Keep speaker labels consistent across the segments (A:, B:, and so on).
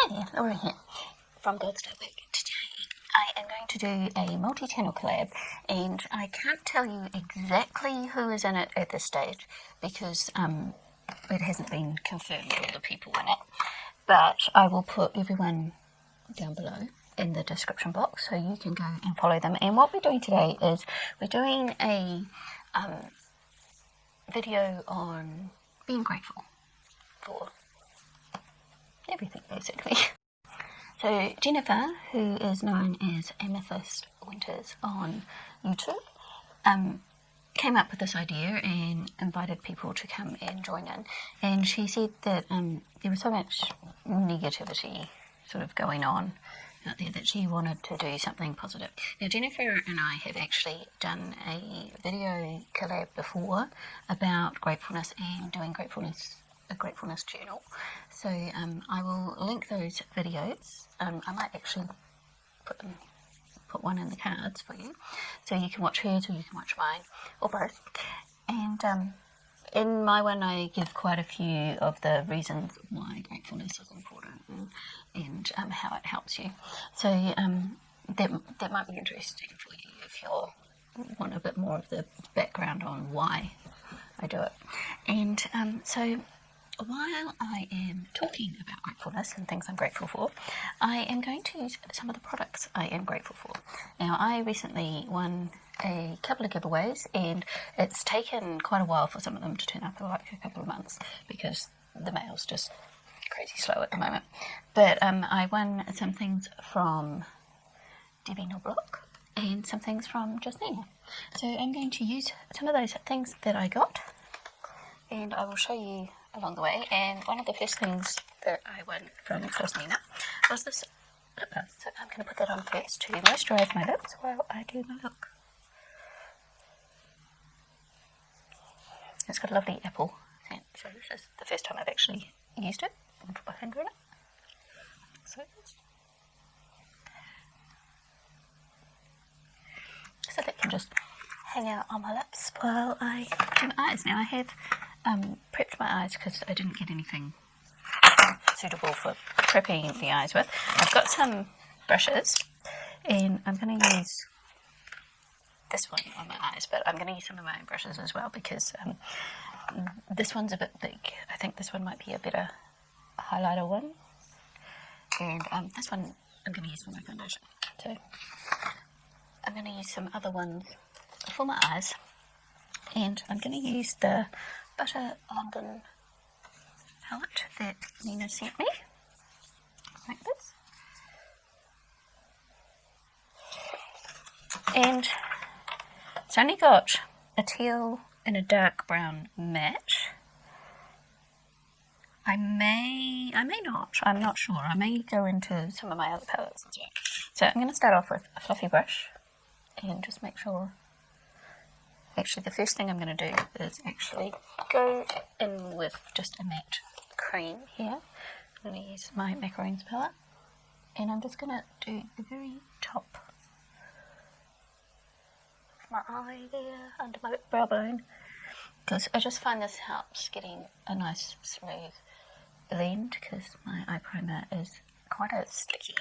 A: Hey, Laura here from God's Work. Today I am going to do a multi-channel collab, and I can't tell you exactly who is in it at this stage because it hasn't been confirmed all the people in it, but I will put everyone down below in the description box so you can go and follow them. And what we're doing today is we're doing a video on being grateful for everything, basically. So Jennifer, who is known as Amethyst Winters on YouTube, came up with this idea and invited people to come and join in. And she said that there was so much negativity sort of going on out there that she wanted to do something positive. Now Jennifer and I have actually done a video collab before about gratefulness and doing a gratefulness journal. So I will link those videos. I might actually put one in the cards for you, so you can watch hers or you can watch mine, or both. And in my one I give quite a few of the reasons why gratefulness is important and how it helps you. So that might be interesting for you if you want a bit more of the background on why I do it. And so while I am talking about gratefulness and things I'm grateful for, I am going to use some of the products I am grateful for. Now, I recently won a couple of giveaways, and it's taken quite a while for some of them to turn up, like a couple of months, because the mail's just crazy slow at the moment. But I won some things from Dede Decorte and some things from Justine. So I'm going to use some of those things that I got, and I will show you along the way. And one of the first things that I won from Justine was this lip balm. So I'm going to put that on first to moisturise my lips while I do my look. It's got a lovely apple scent, so this is the first time I've actually used it. I'm going to put my finger in it. So that can just hang out on my lips while I do my eyes. Now I have prepped my eyes because I didn't get anything suitable for prepping the eyes with. I've got some brushes, and I'm going to use this one on my eyes, but I'm going to use some of my own brushes as well because this one's a bit big. I think this one might be a better highlighter one, and this one I'm going to use for my foundation. So I'm going to use some other ones for my eyes, and I'm going to use the Butter London palette that Nina sent me, like this. And it's only got a teal and a dark brown match. I may not, I'm not sure. I may go into some of my other palettes as well. So I'm going to start off with a fluffy brush and just make sure. Actually, the first thing I'm going to do is actually go in with just a matte cream here. I'm going to use my macaroons palette, and I'm just going to do the very top of my eye there, under my brow bone, because I just find this helps getting a nice smooth blend, because my eye primer is quite a sticky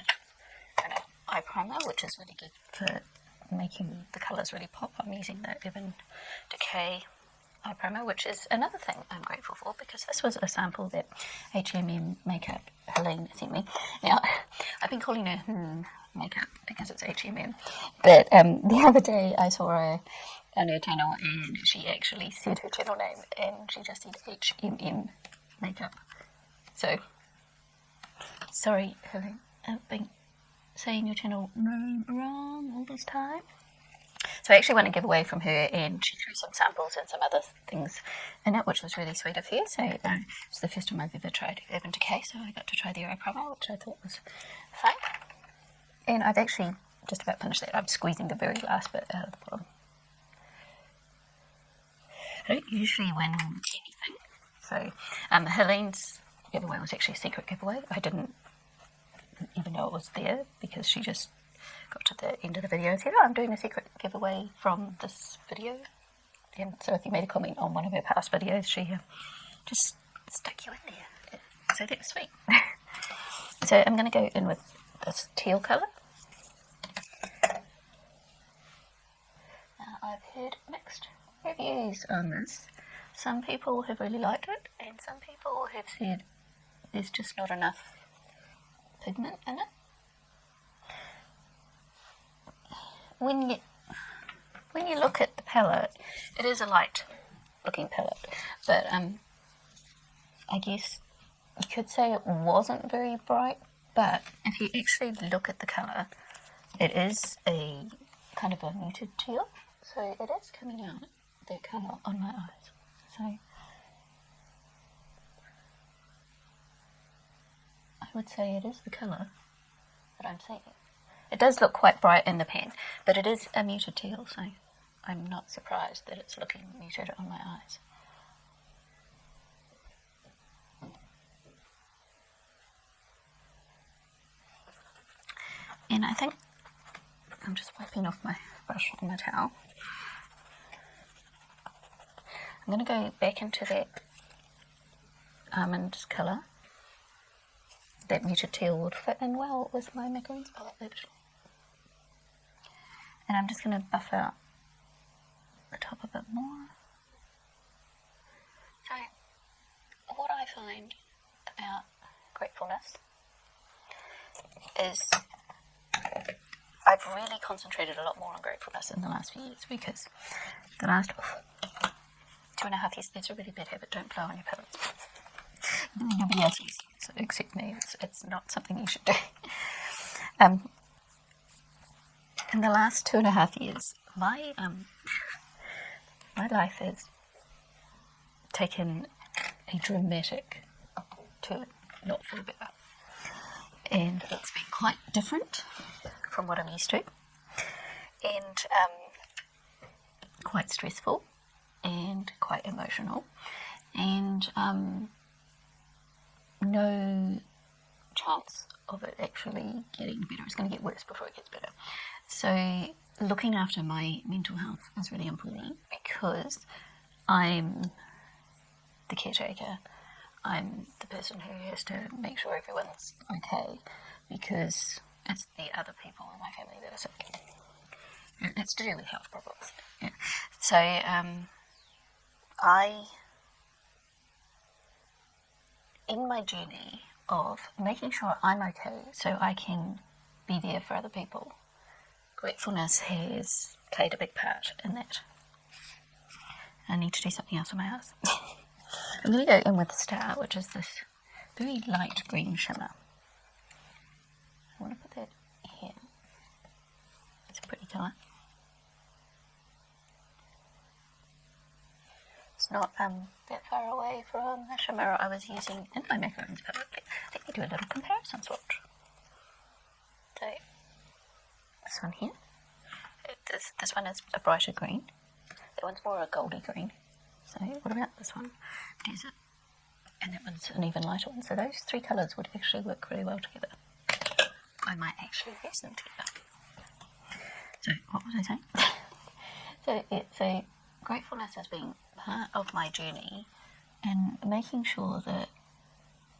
A: kind of eye primer, which is really good for making the colours really pop. I'm using the Urban Decay eye primer, which is another thing I'm grateful for, because this was a sample that H&M Makeup Helene sent me. Now, I've been calling her Makeup because it's H&M, but the other day I saw her on her channel, and she actually said her channel name, and she just said H&M Makeup. So, sorry Helene, I've been saying your channel name wrong all this time. So I actually won a giveaway from her, and she threw some samples and some other things in it, which was really sweet of her. So it's the first time I've ever tried Urban Decay, so I got to try their eye primer, which I thought was fun. And I've actually just about finished that. I'm squeezing the very last bit out of the bottom. I don't usually win anything. So Helene's giveaway was actually a secret giveaway. I didn't even know it was there, because she just got to the end of the video and said, oh, I'm doing a secret giveaway from this video. And so if you made a comment on one of her past videos, she just stuck you in there. So that was sweet. So I'm going to go in with this teal colour. Now, I've heard mixed reviews on this. Some people have really liked it, and some people have said there's just not enough pigment in it. When you look at the palette, it is a light looking palette, but I guess you could say it wasn't very bright, but if you actually look at the colour, it is a kind of a muted teal, so it is coming out that colour on my eyes. So I would say it is the colour that I'm seeing. It does look quite bright in the pen, but it is a muted teal, so I'm not surprised that it's looking muted on my eyes. And I think I'm just wiping off my brush on my towel. I'm going to go back into that almond colour. That muted teal would fit in well with my macaroons palette actually. And I'm just going to buff out the top a bit more. So, what I find about Gratefulness is I've really concentrated a lot more on Gratefulness in the last few years, because the last 2.5 years, it's a really bad habit, don't blow on your palettes. Nobody else uses it except me. It's not something you should do. In the last 2.5 years, my life has taken a dramatic turn, not for the better, and it's been quite different from what I'm used to, and quite stressful, and quite emotional, and no chance of it actually getting better. It's going to get worse before it gets better. So looking after my mental health is really important, because I'm the caretaker. I'm the person who has to make sure everyone's okay, because it's the other people in my family that are sick. It's to do with health problems. Yeah. So in my journey of making sure I'm okay so I can be there for other people, Gratefulness has played a big part in that. I need to do something else with my eyes. I'm going to go in with the Star, which is this very light green shimmer. I want to put that here. It's a pretty colour. It's not that far away from the shimmer I was using in my macarons palette. Let me do a little comparison swatch. So, this one here. This one is a brighter green. That one's more a goldy green. So what about this one? Desert. And that one's an even lighter one. So those three colours would actually work really well together. I might actually use them together. So what was I saying? So Gratefulness has been part of my journey and making sure that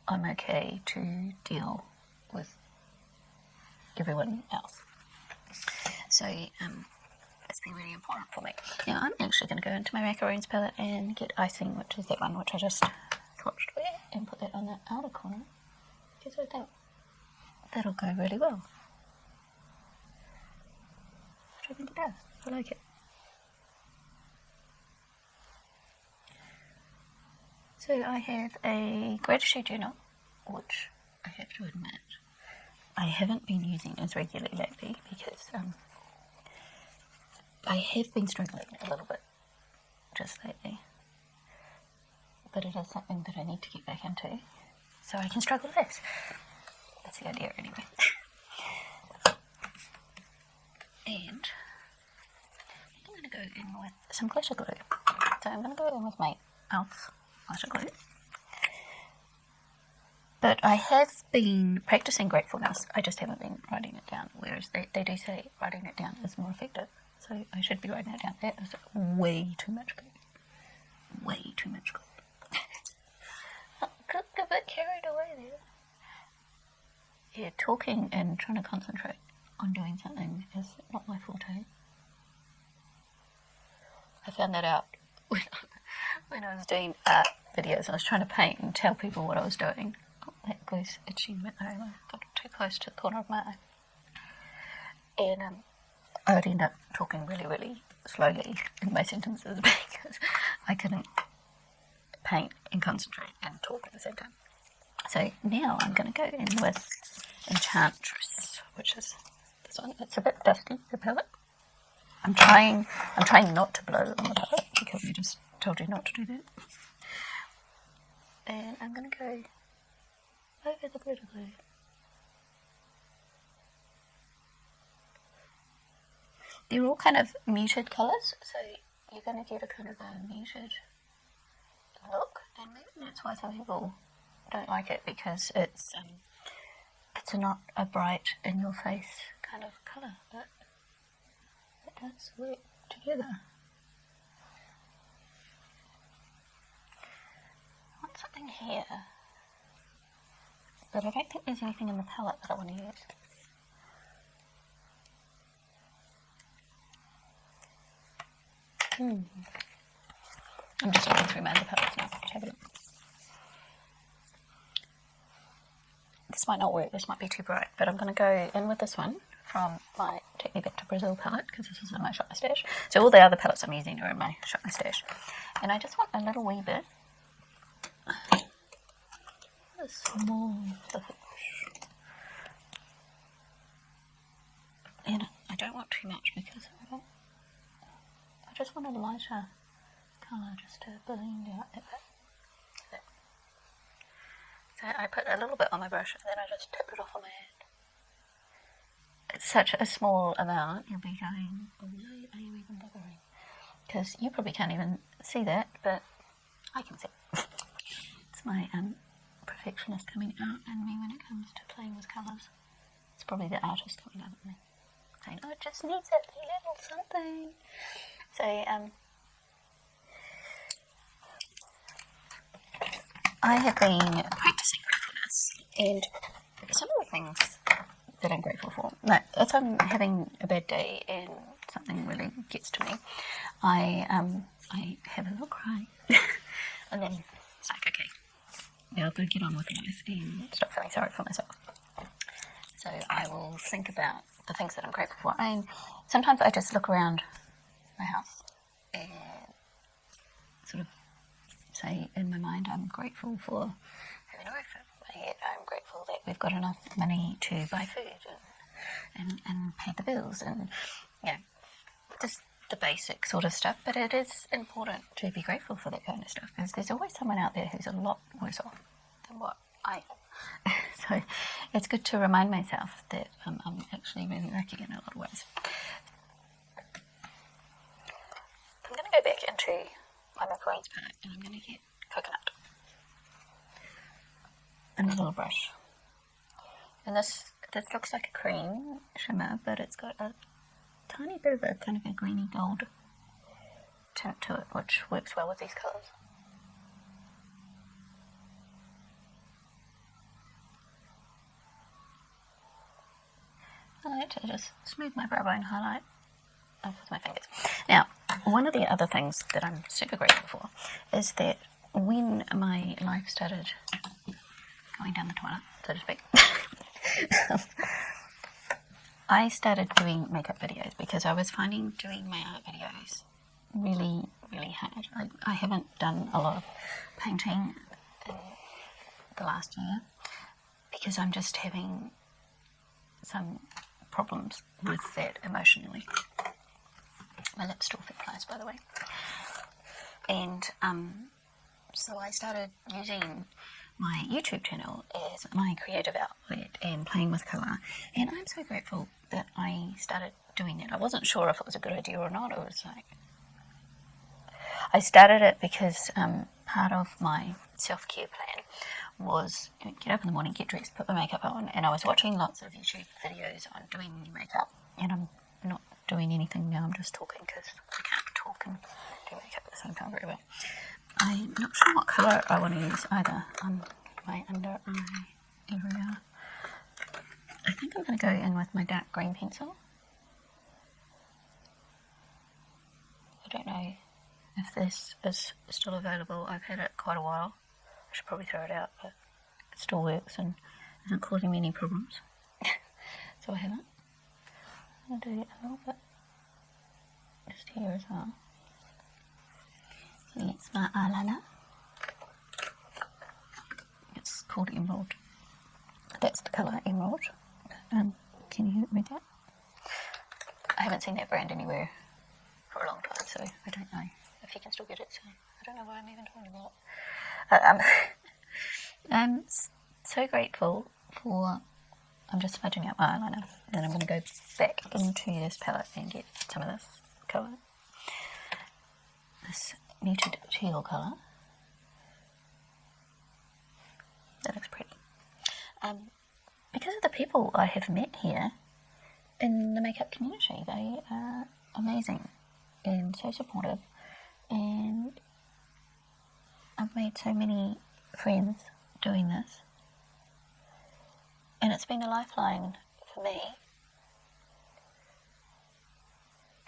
A: I'm okay to deal with everyone else. So it's been really important for me. Now I'm actually going to go into my macaroons palette and get icing, which is that one which I just swatched with, and put that on the outer corner, because I think that'll go really well. Which I think it does. I like it. So I have a gratitude journal, which I have to admit I haven't been using as regularly lately, because I have been struggling a little bit just lately, but it is something that I need to get back into so I can struggle less. That's the idea anyway. And I'm going to go in with some glitter glue. So I'm going to go in with my e.l.f. glitter glue. But I have been practicing Gratefulness, I just haven't been writing it down, whereas they do say writing it down is more effective. So I should be writing it down. That is way too much glue. Way too much glue. I got a bit carried away there. yeah, talking and trying to concentrate on doing something is not my forte. I found that out when I was doing art videos. I was trying to paint and tell people what I was doing. Oh, that glue's itching a bit there. I got too close to the corner of my eye. And I would end up talking really, really slowly in my sentences because I couldn't paint and concentrate and talk at the same time. So now I'm going to go in with Enchantress, which is this one. It's a bit dusty, the palette. I'm trying not to blow on the palette because I just told you not to do that. And I'm going to go over the glitter glue. They're all kind of muted colours, so you're going to get a kind of a muted look, and maybe that's why some people don't like it, because it's not a bright in your face kind of colour, but it does work together. I want something here, but I don't think there's anything in the palette that I want to use. I'm just looking through my other palettes now to have a look. This might not work, this might be too bright, but I'm going to go in with this one from my Take Me Back to Brazil palette, because this is in my Shop My Stash. So all the other palettes I'm using are in my Shop My Stash. And I just want a little wee bit. A small flush. And I don't want too much because I just want a lighter colour just to blend out a bit. So I put a little bit on my brush and then I just tip it off on my hand. It's such a small amount, you'll be going, oh no, are you even bothering? Because you probably can't even see that, but I can see it. It's my perfectionist coming out in me when it comes to playing with colours. It's probably the artist coming out of me, saying, oh, it just needs a little something. So, I have been practicing gratefulness, and some of the things that I'm grateful for, like if I'm having a bad day and something really gets to me, I have a little cry, and then it's like, okay, now I've got to get on with life and stop feeling sorry for myself. So I will think about the things that I'm grateful for, and sometimes I just look around my house and sort of say in my mind, I'm grateful for having a roof over my head. I'm grateful that we've got enough money to buy food and pay the bills, and just the basic sort of stuff. But it is important to be grateful for that kind of stuff, because there's always someone out there who's a lot worse off than what I am. So it's good to remind myself that I'm actually really lucky in a lot of ways. I'm going to go back into my macaroons palette and I'm going to get coconut and a little brush. And this looks like a cream shimmer, but it's got a tiny bit of a kind of a greeny gold tint to it, which works well with these colours. I like to just smooth my brow bone highlight with my fingers. Now, one of the other things that I'm super grateful for is that when my life started going down the toilet, so to speak, I started doing makeup videos because I was finding doing my art videos really, really hard. I haven't done a lot of painting in the last year because I'm just having some problems with that emotionally. My lips still fit closed, by the way. And so I started using my YouTube channel as my creative outlet and playing with colour. And I'm so grateful that I started doing that. I wasn't sure if it was a good idea or not. It was like, I started it because part of my self-care plan was get up in the morning, get dressed, put my makeup on, and I was watching lots of YouTube videos on doing makeup, and I'm not doing anything now, I'm just talking because I can't talk and do makeup at the same time very well. I'm not sure what colour I want to use either on my under eye area. think I'm going to go in with my dark green pencil. I don't know if this is still available. I've had it quite a while. I should probably throw it out, but it still works and isn't causing me any problems. So I haven't. I'm going to do a little bit just here as well. So it's my eyeliner. It's called Emerald. That's the colour Emerald. Can you read that? I haven't seen that brand anywhere for a long time, so I don't know if you can still get it. So I don't know what I'm even talking about. I'm so grateful for. I'm just smudging out my eyeliner, then I'm going to go back into this palette and get some of this colour. This muted teal colour. That looks pretty. Because of the people I have met here in the makeup community, they are amazing and so supportive, and I've made so many friends doing this, and it's been a lifeline for me,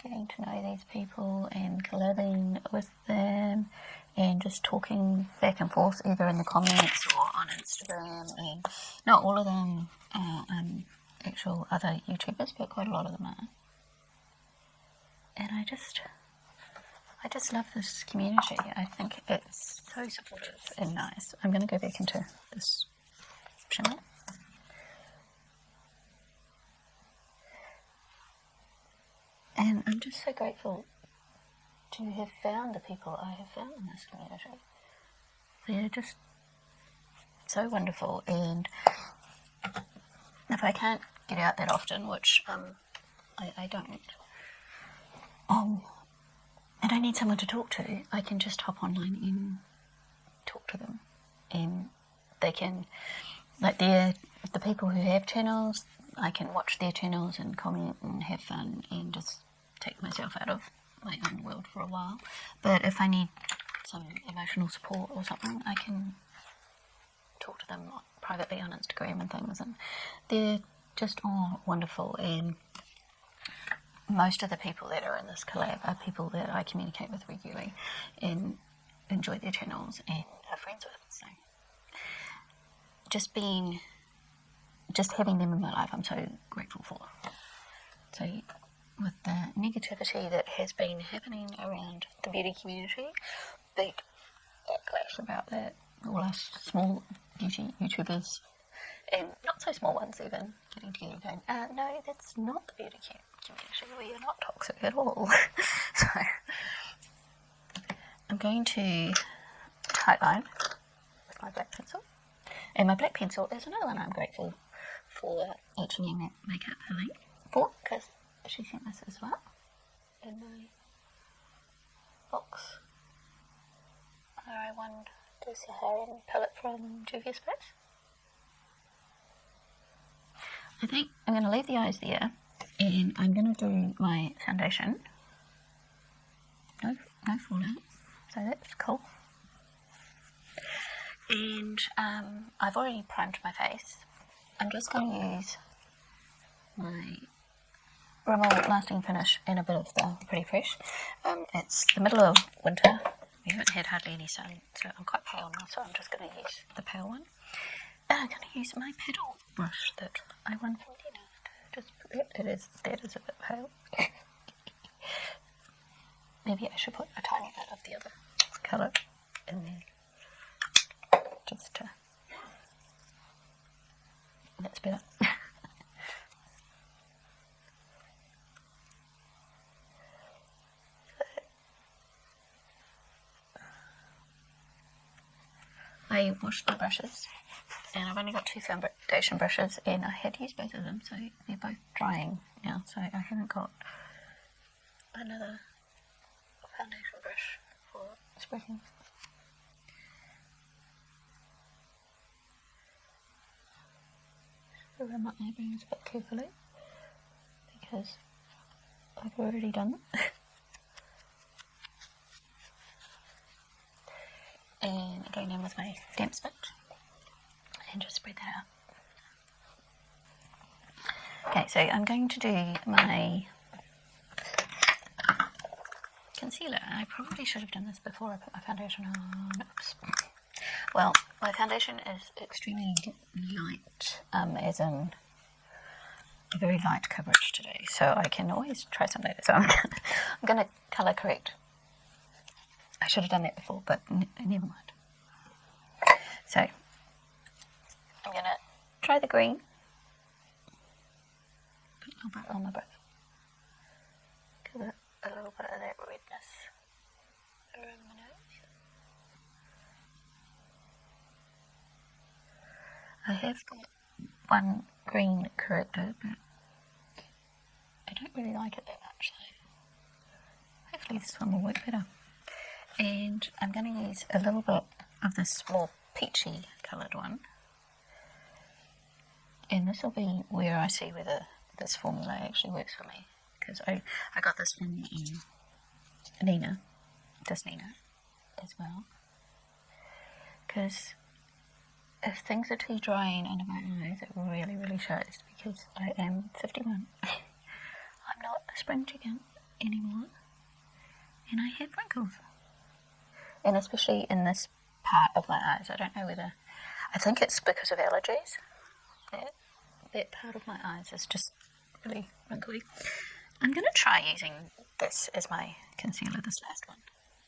A: getting to know these people and collabing with them and just talking back and forth either in the comments or on Instagram. And not all of them are actual other YouTubers, but quite a lot of them are. And I just love this community. I think it's so supportive and nice. I'm going to go back into this shimmer. And I'm just so grateful to have found the people I have found in this community. They're just so wonderful, and if I can't get out that often, which I don't, and I need someone to talk to, I can just hop online and talk to them, and they can, like the people who have channels, I can watch their channels and comment and have fun and just take myself out of my own world for a while. But if I need some emotional support or something, I can talk to them privately on Instagram and things, and they're just all wonderful. And most of the people that are in this collab are people that I communicate with regularly and enjoy their channels and are friends with. So just having them in my life, I'm so grateful for. So with the negativity that has been happening around the beauty community, big backlash about that, all us small beauty YouTubers, and not so small ones even, getting together going, no, that's not the beauty community, we are not toxic at all. So I'm going to tightline with my black pencil. And my black pencil is another one I'm grateful for H&M Makeup Elite for, because she sent this as well in my box. I won the Saharan palette from Juvia's Place. I think I'm going to leave the eyes there, and I'm going to do my foundation. No fallout, so that's cool. And I've already primed my face. I'm just going to use my Rimmel Lasting Finish and a bit of the Pretty Fresh. It's the middle of winter. We haven't had hardly any sun, so I'm quite pale now, so I'm just going to use the pale one. And I'm going to use my paddle brush that I won from Dede. Just that is a bit pale. Maybe I should put a tiny bit of the other colour in there. Just to... That's better. I washed the brushes, and I've only got 2 foundation brushes, and I had used both of them, so they're both drying now, so I haven't got another foundation brush for spreading. Just around my eyebrows a bit carefully, because I've already done it. And going in with my damp sponge and just spread that out. Okay, so I'm going to do my concealer. I probably should have done this before I put my foundation on. Oops. Well, my foundation is extremely light, as in very light coverage today, so I can always try some later. So I'm gonna colour correct. I should have done that before, but never mind. So I'm gonna try the green. Put a little bit on my breath. Give it a little bit of that redness around my nose. I have got one green corrector, but I don't really like it that much, so hopefully this one will work better. And I'm going to use a little bit of this more peachy coloured one, and this will be where I see whether this formula actually works for me, because I got this from Nina as well, because if things are too drying under my eyes, it really shows, because I am 51. I'm not a spring chicken anymore, and I have wrinkles, and especially in this part of my eyes. I don't know whether, I think it's because of allergies, that part of my eyes is just really wrinkly. I'm going to try using this as my concealer, this last one,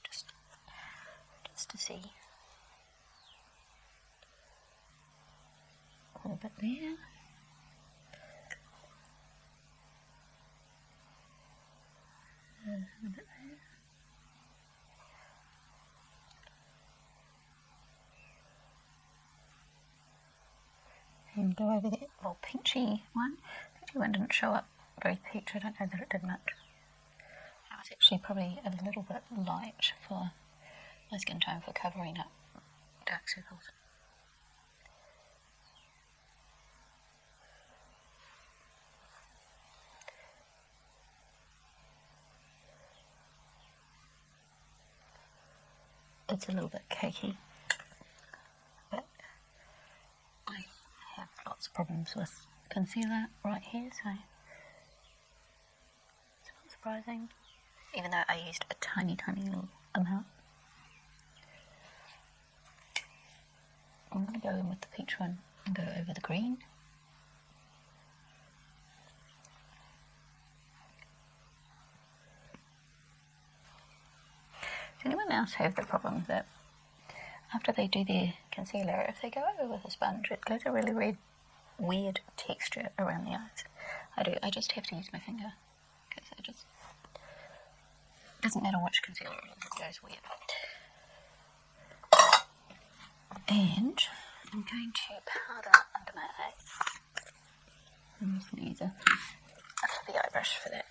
A: just to see. A little bit there. A little bit there. And go over that little peachy one. The peachy one didn't show up very peach. I don't know that it did much. That was actually probably a little bit light for my skin tone for covering up dark circles. It's a little bit cakey, but I have lots of problems with concealer right here, so it's not surprising, even though I used a tiny little amount. I'm going to go in with the peach one and go over the green. Does anyone else have the problem that after they do their concealer, if they go over with a sponge, it gives a really weird texture around the eyes? I do. I just have to use my finger, because it just doesn't matter which concealer it is, it goes weird. And I'm going to powder under my eyes. I'm just going to use a fluffy eye brush for that.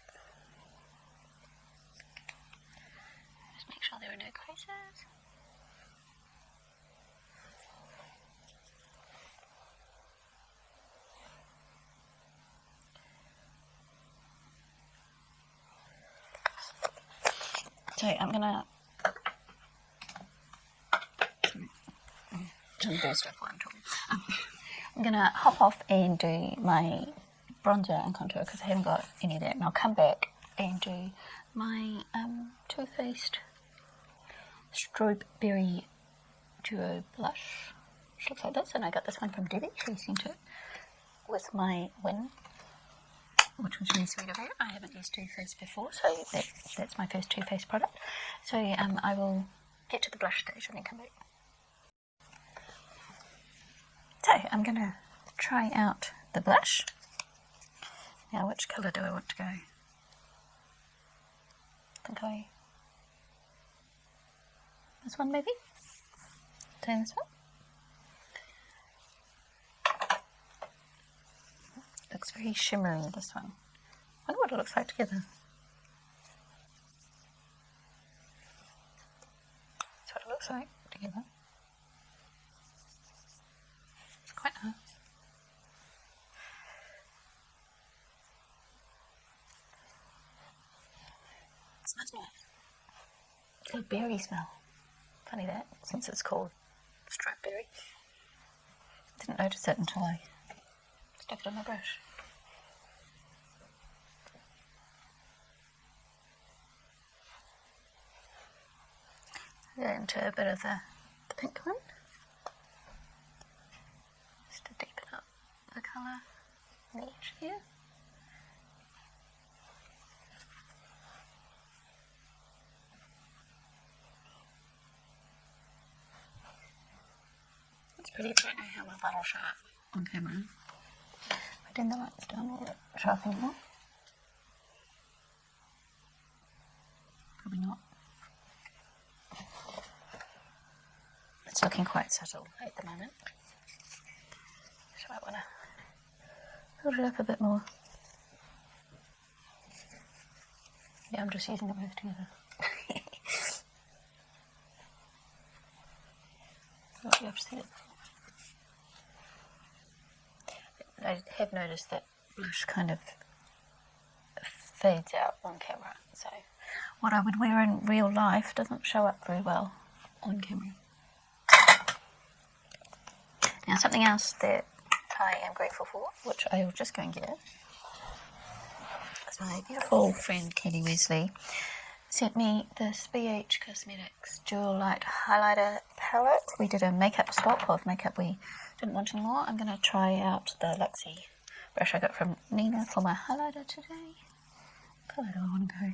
A: Just make sure there are no creases. So I'm gonna I'm gonna hop off and do my bronzer and contour, because I haven't got any of that, and I'll come back and do my Too Faced Strawberry Duo Blush, which looks like this, and I got this one from Dede. She sent it with my win, which was really sweet of her. I haven't used Too Faced before, so that's my first Too Faced product. So I will get to the blush stage and then come back. So I'm going to try out the blush. Now, which colour do I want to go? I think this one maybe? Turn this one. Looks very shimmery, this one. I wonder what it looks like together. That's what it looks like together. It's quite nice. It smells nice. It's got a berry smell. Funny that, since it's called strawberry. Didn't notice it until I stuck it on my brush. Go into a bit of the pink one, just to deepen up the colour on the edge here. It's pretty, I don't know how well that'll show up on camera. Putting the lights down, will it show up anymore? Probably not. It's looking quite subtle at the moment. So I want to build it up a bit more. Yeah, I'm just using them both together. What you have to see it. I have noticed that blush kind of fades out on camera, so what I would wear in real life doesn't show up very well on camera. Now, something else that I am grateful for, which I will just go and get, is my beautiful friend Kelly Wesley sent me this BH Cosmetics Dual Light Highlighter palette. We did a makeup swap of makeup we didn't want anymore. I'm going to try out the Luxie brush I got from Nina for my highlighter today. What colour do I want to go?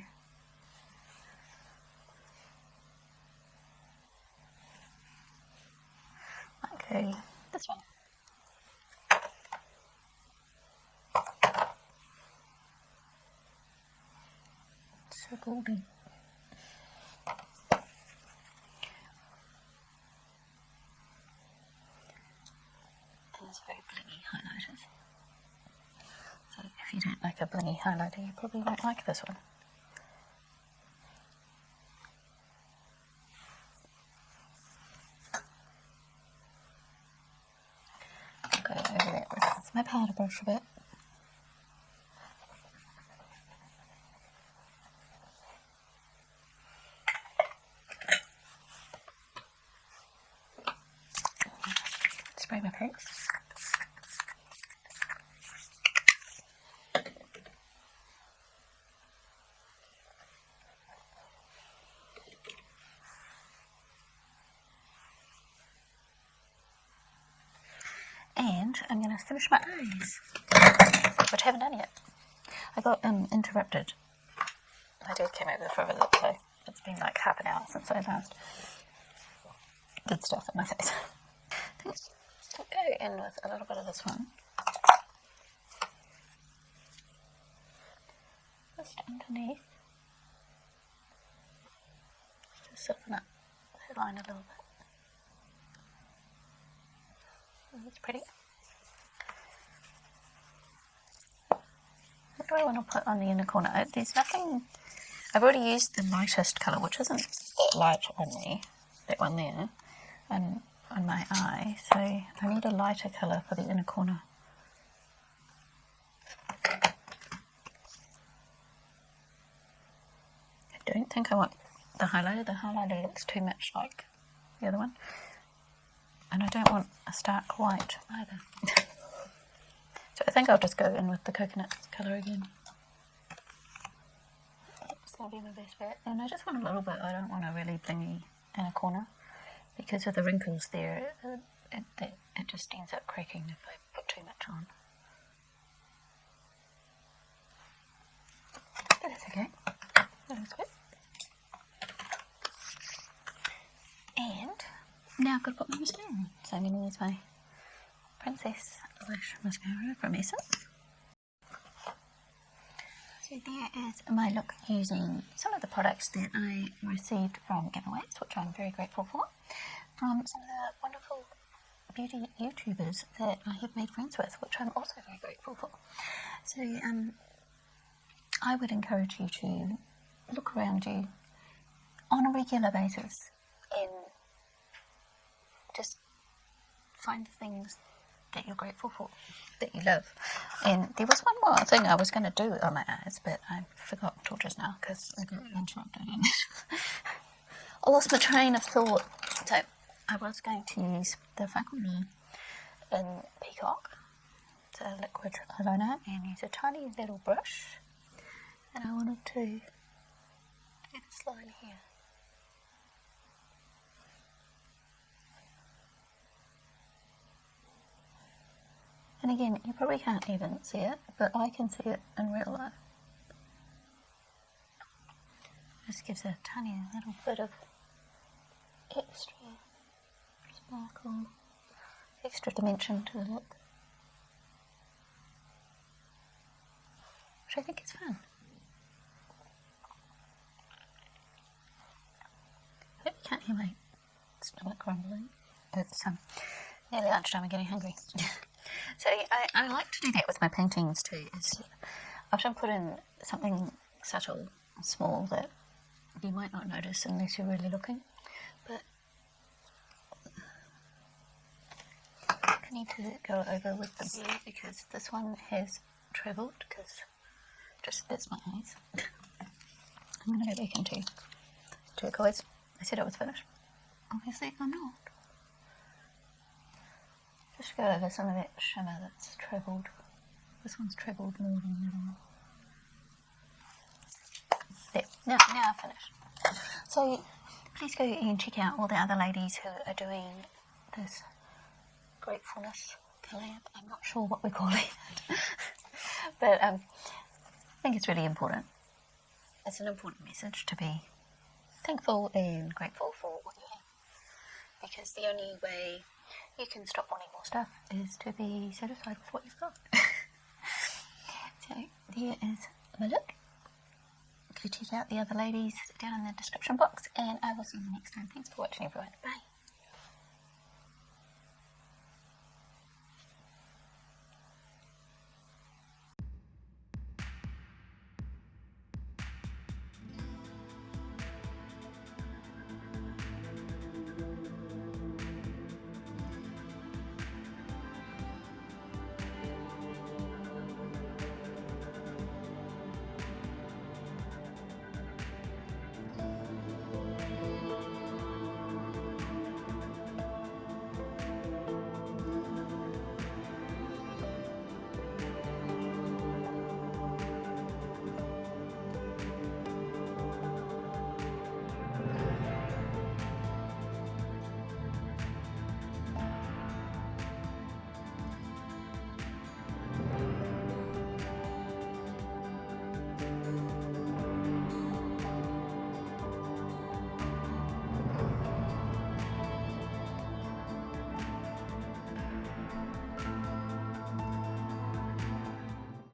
A: Okay, this one. So golden. And it's very blingy highlighters. So if you don't like a blingy highlighter, you probably won't like this one. Go over there with my powder brush a bit. Spray my face. And I'm going to finish my eyes, which I haven't done yet. I got interrupted. My dad came over for a visit, so it's been like half an hour since I last did stuff at my face. I think I'll go in with a little bit of this one. Just underneath. Just to soften up the line a little bit. That's pretty. What do I want to put on the inner corner? There's nothing. I've already used the lightest colour, which isn't light on me. That one there, and on my eye. So I need a lighter colour for the inner corner. I don't think I want the highlighter. The highlighter looks too much like the other one. And I don't want a stark white either. So I think I'll just go in with the coconut colour again. It's going to be my best bet. And I just want a little bit. I don't want a really blingy inner corner. Because of the wrinkles there, it just ends up cracking if I put too much on. But that's okay. That looks good. And now I've got to put my mascara on. So I'm going to use my Princess Lash Mascara from Essence. So there is my look using some of the products that I received from giveaways, which I'm very grateful for, from some of the wonderful beauty YouTubers that I have made friends with, which I'm also very grateful for. So I would encourage you to look around you on a regular basis and just find the things that you're grateful for, that you love. And there was one more thing I was going to do on my eyes, but I forgot until just now because I got interrupted. I lost my train of thought. So I was going to use the Faculty in Peacock, it's a liquid eyeliner, and use a tiny little brush. And I wanted to do this line here. And again, you probably can't even see it, but I can see it in real life. Just gives a tiny little bit of extra sparkle, extra dimension to the look, which I think is fun. I hope you can't hear my stomach grumbling. It's nearly lunchtime, I'm getting hungry. So I like to do that with my paintings too, is often put in something subtle, small, that you might not notice unless you're really looking. But I need to go over with the blue because this one has travelled, because just that's my eyes. I'm going to go back into turquoise. I said it was finished. Obviously I'm not. Just go over some of that shimmer that's travelled. This one's travelled more than the other one. There, now I've finished. So please go and check out all the other ladies who are doing this Gratefulness collab. I'm not sure what we're calling it. But I think it's really important. It's an important message to be thankful and grateful for what you have. Because the only way you can stop wanting more stuff is to be satisfied with what you've got. So there is my look. Go check out the other ladies down in the description box, and I will see you next time. Thanks for watching, everyone. Bye.